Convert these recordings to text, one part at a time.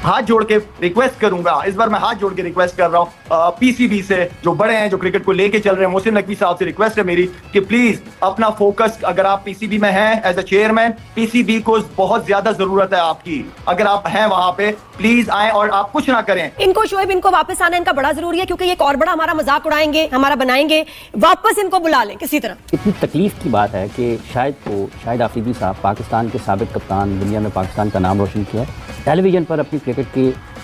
हाथ जोड़ के रिक्वेस्ट करूंगा, इस बार मैं हाथ जोड़ के रिक्वेस्ट कर रहा हूँ पीसीबी से, जो बड़े हैं, जो क्रिकेट को लेके चल रहे हैं, मोहसिन नकवी साहब से रिक्वेस्ट है मेरी कि प्लीज अपना फोकस, अगर आप पीसीबी में हैं एज अ चेयरमैन, पीसीबी को बहुत ज्यादा जरूरत है आपकी, अगर आप हैं वहां पे प्लीज आए और आप कुछ ना करें। इनको शोएब, इनको वापस आना इनका बड़ा जरूरी है, क्योंकि ये एक और बड़ा हमारा मजाक उड़ाएंगे, हमारा बनाएंगे, वापस इनको बुला लें किसी तरह। इतनी तकलीफ की बात है कि शाहिद आफरीदी साहब, पाकिस्तान के साबिक कप्तान, दुनिया में पाकिस्तान का नाम रोशन किया, टेलीविजन पर अपनी क्रिकेट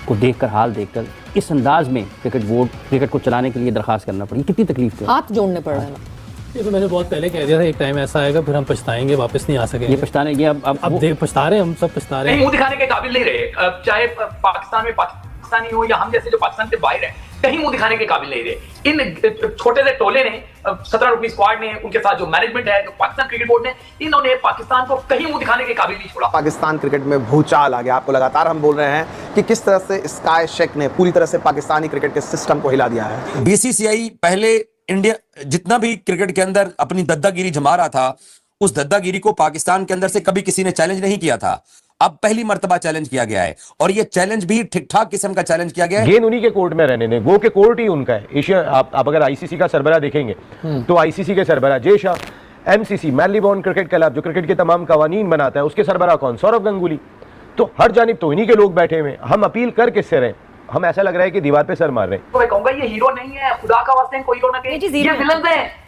को देखकर, हाल देखकर इस अंदाज में क्रिकेट को चलाने के लिए दरखास्त करना पड़ी, कितनी तकलीफ थी। हाथ जोड़ने पड़ रहे हैं। ये तो मैंने बहुत पहले कह दिया था, एक टाइम ऐसा आएगा फिर हम पछताएंगे, वापस नहीं आ सकेंगे। ये पछताने की अब देख पछता रहे हैं, हम सब पछता रहे हैं। मुंह दिखाने के काबिल नहीं रहे, चाहे पाकिस्तान में पाकिस्तानी हो या हम जैसे जो पाकिस्तान से बाहर हैं, कहीं मुंह दिखाने के काबिल नहीं रहे। इन छोटे से टोले ने, 17 रुपये स्क्वाड ने, उनके साथ जो मैनेजमेंट है, जो पाकिस्तान क्रिकेट बोर्ड ने, इन्होंने पाकिस्तान को कहीं मुंह दिखाने के काबिल नहीं छोड़ा। पाकिस्तान क्रिकेट में भूचाल आ गया। आपको लगातार हम बोल रहे हैं कि किस तरह से स्काई शेख ने पूरी तरह से पाकिस्तानी क्रिकेट के सिस्टम को हिला दिया है। बीसीसीआई पहले इंडिया जितना भी क्रिकेट के अंदर अपनी दद्दागिरी जमा रहा था, उस दद्दागिरी को पाकिस्तान के अंदर से कभी किसी ने चैलेंज नहीं किया था। अब पहली मर्तबा चैलेंज किया गया है, और ये चैलेंज भी ठीक ठाक किस्म का चैलेंज किया गया है। गेंद उन्हीं के कोर्ट में रहने दें, वो के कोर्ट ही उनका है। एशिया आप अगर आईसीसी का सरबराह देखेंगे तो आईसीसी के सरबराह Jay Shah, MCC Melbourne cricket club जो क्रिकेट के तमाम कवानीन बनाता है, उसके सरबराह कौन? सौरव गंगुली। तो हर जानिब तो इन्हीं के लोग बैठे हुए। हम अपील कर किससे रहे? हम ऐसा लग रहा है कि दीवार पे सर मार रहे हैं। तो मैं कहूंगा ये हीरो नहीं है, खुदा का वास्ते कोई हीरो ना कहे, ये विलन है।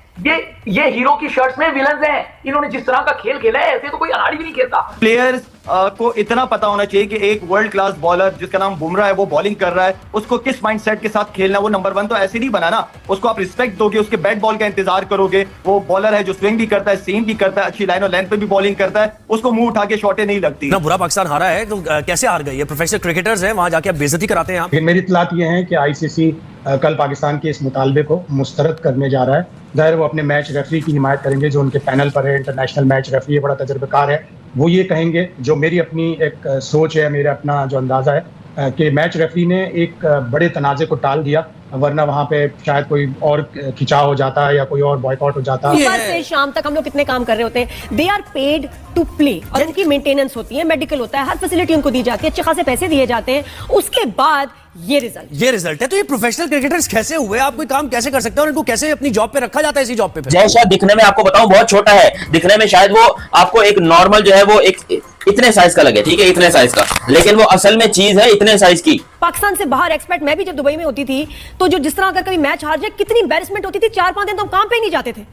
ये हीरो की शर्ट्स में विलन हैं। इन्होंने जिस तरह का खेल खेला है, ऐसे तो कोई अनाड़ी भी नहीं खेलता। प्लेयर्स को इतना पता होना चाहिए कि एक वर्ल्ड क्लास बॉलर जिसका नाम बुमराह है, वो बॉलिंग कर रहा है, उसको किस माइंडसेट के साथ खेलना। वो नंबर 1 तो ऐसे नहीं बना ना, उसको आप रिस्पेक्ट दोगे, उसके बैट बॉल का इंतजार करोगे। वो बॉलर है जो स्विंग भी करता है, सीम भी करता है, अच्छी लाइन और लेंथ पे भी बॉलिंग करता है, उसको मुंह उठा के शॉटें नहीं लगती। ना बुरा पाकिस्तान हारा है तो कैसे हार गए? ये प्रोफेशनल क्रिकेटर्स हैं, वहां जाके आप बेइज्जती कराते हैं आप। मेरी इत्तलात ये है कि आईसीसी कल पाकिस्तान के इस मुतालबे को मुस्तरद करने जा रहा है। जाहिर वो अपने मैच रेफरी की हिमायत करेंगे, जो उनके पैनल पर है, इंटरनेशनल मैच रेफरी बड़ा तजर्बेकार है। वो ये कहेंगे, जो मेरी अपनी एक सोच है, मेरा अपना जो अंदाज़ा है कि मैच रेफरी ने एक बड़े तनाज़े को टाल दिया, वरना वहाँ पे शायद कोई और खिंचाव हो जाता है या कोई और बॉयकॉट हो जाता है। सुबह से शाम तक हम लोग कितने काम कर रहे होते हैं। They are paid to play, और उनकी मेंटेनेंस होती है, मेडिकल होता है, हर फैसिलिटी उनको दी जाती है, अच्छे खासे पैसे दिए जाते हैं। उसके बाद ये रिजल्ट है। तो ये प्रोफेशनल क्रिकेटर्स कैसे हुए? आप कोई काम कैसे कर सकते हैं और इनको कैसे अपनी जॉब पे रखा जाता है? इसी जॉब पे जय शाह दिखने में, आपको बताऊं, बहुत छोटा है दिखने में, शायद वो आपको एक नॉर्मल जो है वो एक इतने साइज का लगे, ठीक है, इतने साइज का, लेकिन वो असल में चीज है इतने साइज की। पाकिस्तान से बाहर एक्सपेक्ट, मैं भी जब दुबई में होती थी तो जो जिस तरह अगर कभी मैच हार जाए, कितनी एम्बैरेसमेंट होती थी। 4-5 दिन तो हम काम पे ही नहीं जाते थे।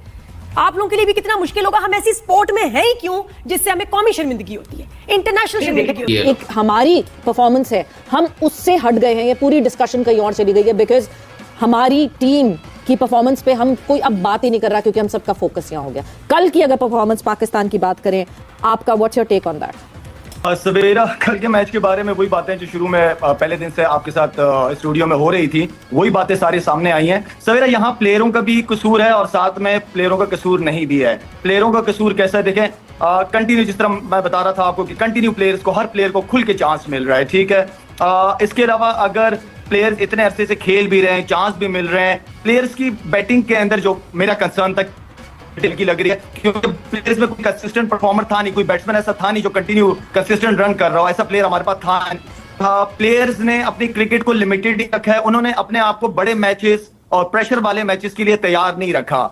आप लोगों के लिए भी कितना मुश्किल होगा। हम ऐसी स्पोर्ट में हैं ही क्यों जिससे हमें कौमी शर्मिंदगी होती है, इंटरनेशनल शर्मिंदगी होती है। एक हमारी परफॉर्मेंस है, हम उससे हट गए हैं। ये पूरी डिस्कशन कहीं और चली गई है, बिकॉज हमारी टीम की परफॉर्मेंस पे हम कोई अब बात ही नहीं कर रहा, क्योंकि हम सबका फोकस यहाँ हो गया। कल की अगर परफॉर्मेंस पाकिस्तान की बात करें, आपका what's your take on that? सवेरा, कल के मैच के बारे में वही बातें जो शुरू में पहले दिन से आपके साथ स्टूडियो में हो रही थी, वही बातें सारी सामने आई हैं। सवेरा, यहाँ प्लेयरों का भी कसूर है और साथ में प्लेयरों का कसूर नहीं भी है। प्लेयरों का कसूर कैसा है देखें, कंटिन्यू, जिस तरह मैं बता रहा था आपको कि कंटिन्यू प्लेयर्स को, हर प्लेयर को खुल के चांस मिल रहा है, ठीक है। इसके अलावा अगर प्लेयर्स इतने अरसे से खेल भी रहे हैं, चांस भी मिल रहे हैं, प्लेयर्स की बैटिंग के अंदर जो मेरा कंसर्न तक की लग रही है, क्योंकि प्लेयर्स में कोई कंसिस्टेंट परफॉर्मर था नहीं, कोई बैट्समैन ऐसा था नहीं जो कंटिन्यू कंसिस्टेंट रन कर रहा हो, ऐसा प्लेयर हमारे पास था नहीं। प्लेयर्स ने अपनी क्रिकेट को लिमिटेड ही रखा है, उन्होंने अपने आप को बड़े मैचेस और प्रेशर वाले मैचेस के लिए तैयार नहीं रखा।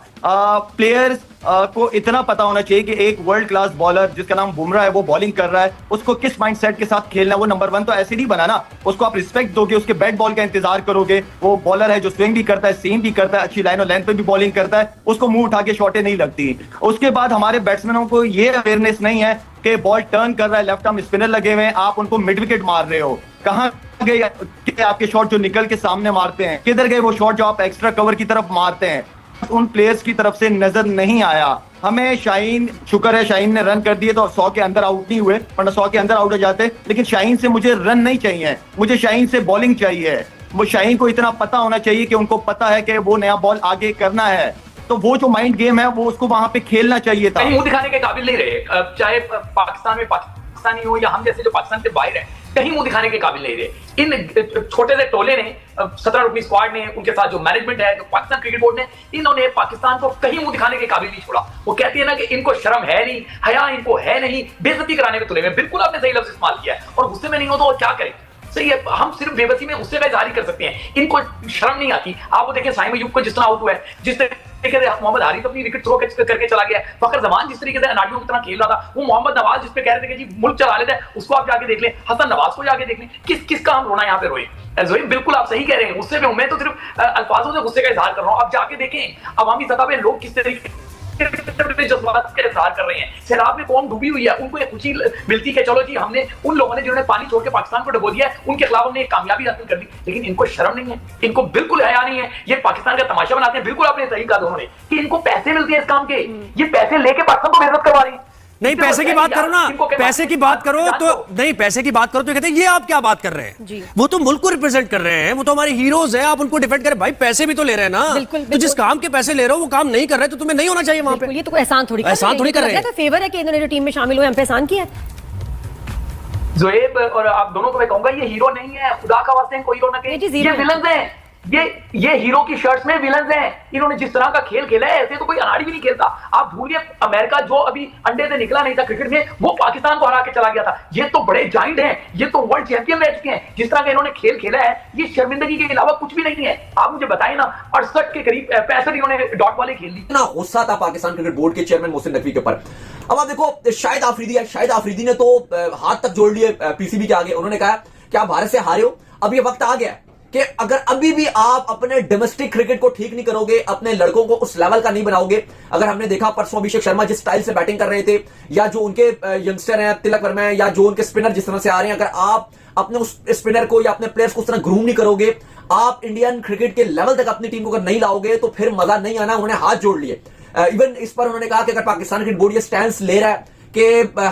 प्लेयर्स को इतना पता होना चाहिए कि एक वर्ल्ड क्लास बॉलर जिसका नाम बुमराह है, वो बॉलिंग कर रहा है, उसको किस माइंडसेट के साथ खेलना। वो नंबर 1 तो ऐसे नहीं बना ना, उसको आप रिस्पेक्ट दोगे, उसके बैट बॉल का इंतजार करोगे। वो बॉलर है जो स्विंग भी करता है, सीम भी करता है, अच्छी लाइन और लेंथ पे भी बॉलिंग करता है, उसको मुंह उठा के शॉटें नहीं लगती। उसके बाद हमारे बैट्समैनों को ये अवेयरनेस नहीं है कि बॉल टर्न कर रहा है, लेफ्ट आर्म स्पिनर लगे हुए हैं, आप उनको मिड विकेट मार रहे हो। कहाँ गए आपके शॉट जो निकल के सामने मारते हैं? किधर गए वो शॉट जो आप एक्स्ट्रा कवर की तरफ मारते हैं? उन प्लेयर्स की तरफ से नजर नहीं आया हमें। शाहीन, शुक्र है शाहीन ने रन कर दिए तो 100 के अंदर आउट नहीं हुए, वरना 100 के अंदर आउट हो जाते। लेकिन शाहीन से मुझे रन नहीं चाहिए, मुझे शाहीन से बॉलिंग चाहिए। वो शाहीन को इतना पता होना चाहिए कि उनको पता है कि वो नया बॉल आगे करना है, तो वो जो माइंड गेम है वो उसको वहां पे खेलना चाहिए था। मुंह दिखाने के काबिल नहीं रहे, चाहे पाकिस्तान में पाकिस्तानी हो या हम जैसे जो पाकिस्तान से बाहर हैं, कहीं मुंह दिखाने के काबिल नहीं रहे। इन छोटे से टोले ने, 17 रुपये स्क्वाड ने, उनके साथ जो मैनेजमेंट है, जो पाकिस्तान क्रिकेट बोर्ड ने, इन्होंने पाकिस्तान को कहीं मुंह दिखाने के काबिल नहीं छोड़ा। वो कहती है ना कि इनको शर्म है नहीं, हया इनको है नहीं, बेइज्जती कराने में तुले में। बिल्कुल आपने सही लफ्ज इस्तेमाल किया है, और गुस्से में नहीं हो तो वो क्या करें। सही है, हम सिर्फ बेबसी में गुस्से का इजहार ही कर सकते हैं, इनको शर्म नहीं आती। आप वो देखें साइम अयूब को जिस तरह आउट हुआ है, जिस तरीके से मोहम्मद हारिस अपनी विकेट थ्रो करके चला गया, फखर जमान जिस तरीके से अनाड़ियों की तरह खेल रहा था, वो मोहम्मद नवाज जिस पे कह रहे थे कि जी मुल्क चला लेता है, उसको आप जाके देख लें, हसन नवाज को जाके देख लें, किसका हम रोना यहाँ पे रोए। जोई बिल्कुल आप सही कह रहे हैं, गुस्से में हूं मैं, तो सिर्फ अल्फाजों से गुस्से का इजहार कर रहा हूं। आप जाके देखें अवामी सतह पे लोग किस तरीके जज्बात का इजहार कर रहे हैं। सैलाब में कौम डूबी हुई है, उनको एक खुशी मिलती है चलो जी हमने उन लोगों ने जिन्होंने पानी छोड़ के पाकिस्तान को डुबो दिया है, उनके खिलाफ हमने एक कामयाबी हासिल कर दी। लेकिन इनको शर्म नहीं है, इनको बिल्कुल हया नहीं है, ये पाकिस्तान का तमाशा बनाते हैं। बिल्कुल आपने सही कहा दोनों ने कि इनको पैसे मिलते हैं इस काम के, ये पैसे लेके पाकिस्तान को बेइज्जत करवा रहे हैं। नहीं, पैसे की बात करो ना, पैसे की बात करो तो नहीं, पैसे की बात करो तो कहते हैं ये आप क्या बात कर रहे हैं, वो तो मुल्क को रिप्रेजेंट कर रहे हैं, वो तो हमारे हीरोज हैं, आप उनको डिफेंड करें। भाई पैसे भी तो ले रहे हैं ना, तो जिस काम के पैसे ले रहे हो वो काम नहीं कर रहे तो तुम्हें नहीं होना चाहिए वहां पे। ये तो कोई एहसान थोड़ी कर रहे हैं, फेवर है कि इन्होंने जो टीम में शामिल हुए हम पे एहसान किया। जोएब और आप दोनों को मैं कहूंगा ये हीरो नहीं है, खुदा का वास्ते कोई हीरो ना कहे, ये विलन्स हैं, ये हीरो की शर्ट्स में विलन्स हैं। इन्होंने जिस तरह का खेल खेला है ऐसे तो कोई अनाड़ी भी नहीं खेलता। आप भूलिए अमेरिका जो अभी अंडे से निकला नहीं था क्रिकेट में, वो पाकिस्तान को हरा के चला गया था। ये तो बड़े जाइंट हैं, ये तो वर्ल्ड चैंपियन रह चुके हैं। जिस तरह का इन्होंने खेल खेला है ये शर्मिंदगी के अलावा कुछ भी नहीं है। आप मुझे बताएं ना, 68 के करीब 65 इन्होंने डॉट वाले खेल ली। ना गुस्सा था पाकिस्तान क्रिकेट बोर्ड के चेयरमैन मोहसिन नकवी के ऊपर। अब आप देखो शाहिद आफरीदी है, शाहिद आफरीदी ने तो हाथ तक जोड़ लिए पीसीबी के आगे। उन्होंने कहा कि आप भारत से हारे हो, अब ये वक्त आ गया कि अगर अभी भी आप अपने डोमेस्टिक क्रिकेट को ठीक नहीं करोगे, अपने लड़कों को उस लेवल का नहीं बनाओगे। अगर हमने देखा परसों अभिषेक शर्मा जिस स्टाइल से बैटिंग कर रहे थे, या जो उनके यंगस्टर हैं तिलक वर्मा है, या जो उनके स्पिनर जिस तरह से आ रहे हैं, अगर आप अपने उस स्पिनर को या अपने प्लेयर्स को उस तरह ग्रूम नहीं करोगे, आप इंडियन क्रिकेट के लेवल तक अपनी टीम को अगर नहीं लाओगे तो फिर मजा नहीं आना। उन्होंने हाथ जोड़ लिए। इवन इस पर उन्होंने कहा कि अगर पाकिस्तान क्रिकेट बोर्ड ये स्टैंड ले रहा है कि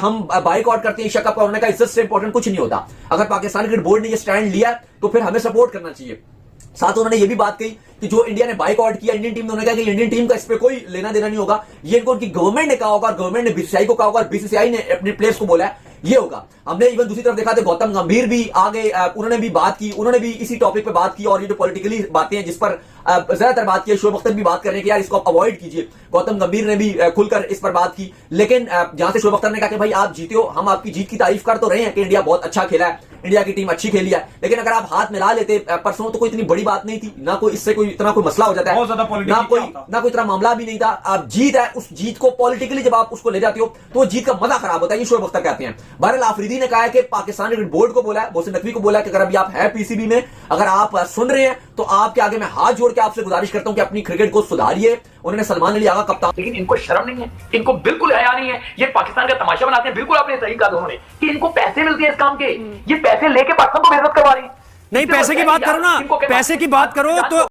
हम बाइकआउट करते हैं एशिया कप, उन्होंने कहा इज्जत से इंपॉर्टेंट कुछ नहीं होता। अगर पाकिस्तान क्रिकेट बोर्ड ने ये स्टैंड लिया तो फिर हमें सपोर्ट करना चाहिए। साथ उन्होंने ये भी बात कही कि जो इंडिया ने बाइकआउट किया इंडियन टीम ने, उन्होंने कहा कि इंडियन टीम का इस पे कोई लेना देना नहीं होगा। ये इनको उनकी गवर्नमेंट ने कहा होगा, गवर्नमेंट ने बीसीसीआई को कहा होगा, बीसीसीआई ने अपने प्लेयर्स को बोला है ये होगा। हमने इवन दूसरी तरफ देखा था गौतम गंभीर भी आ गए, उन्होंने भी बात की, उन्होंने भी इसी टॉपिक पे बात की। और ये जो पॉलिटिकली बातें हैं जिस पर ज्यादातर बात की, शोएब अख्तर भी बात कर रहे हैं कि यार इसको आप अवॉइड कीजिए। गौतम गंभीर ने भी खुलकर इस पर बात की। लेकिन जहां से शोएब अख्तर ने कहा कि भाई आप जीते हो, हम आपकी जीत की तारीफ कर तो रहे हैं कि इंडिया बहुत अच्छा खेला है, इंडिया की टीम अच्छी खेली है, लेकिन अगर आप हाथ मिला लेते परसों तो कोई इतनी बड़ी बात नहीं थी ना, कोई इससे कोई इतना कोई मसला हो जाता है, ना कोई इतना मामला भी नहीं था। आप जीत है, उस जीत को पॉलिटिकली जब आप उसको ले जाते हो तो जीत का मजा खराब होता है। ये शोएब अख्तर कहते हैं। बहरहाल आफरीदी ने कहा है कि पाकिस्तान क्रिकेट बोर्ड को बोला है, मोहसिन नकवी को बोला है कि अगर अभी आप है पीसीबी में, अगर आप सुन रहे हैं तो आपके आगे मैं हाथ जोड़ के आपसे गुजारिश करता हूं कि अपनी क्रिकेट को सुधारिए। उन्होंने सलमान अली आगा कप्तान, लेकिन इनको शर्म नहीं है, इनको बिल्कुल हया नहीं है, ये पाकिस्तान का तमाशा बनाते हैं। बिल्कुल आपने सही कहा दोनों ने कि इनको पैसे मिलते हैं इस काम के, ये पैसे लेके पाकिस्तान को बेइज्जत करवा रहे हैं। नहीं, पैसे की बात करो ना, पैसे की बात करो तो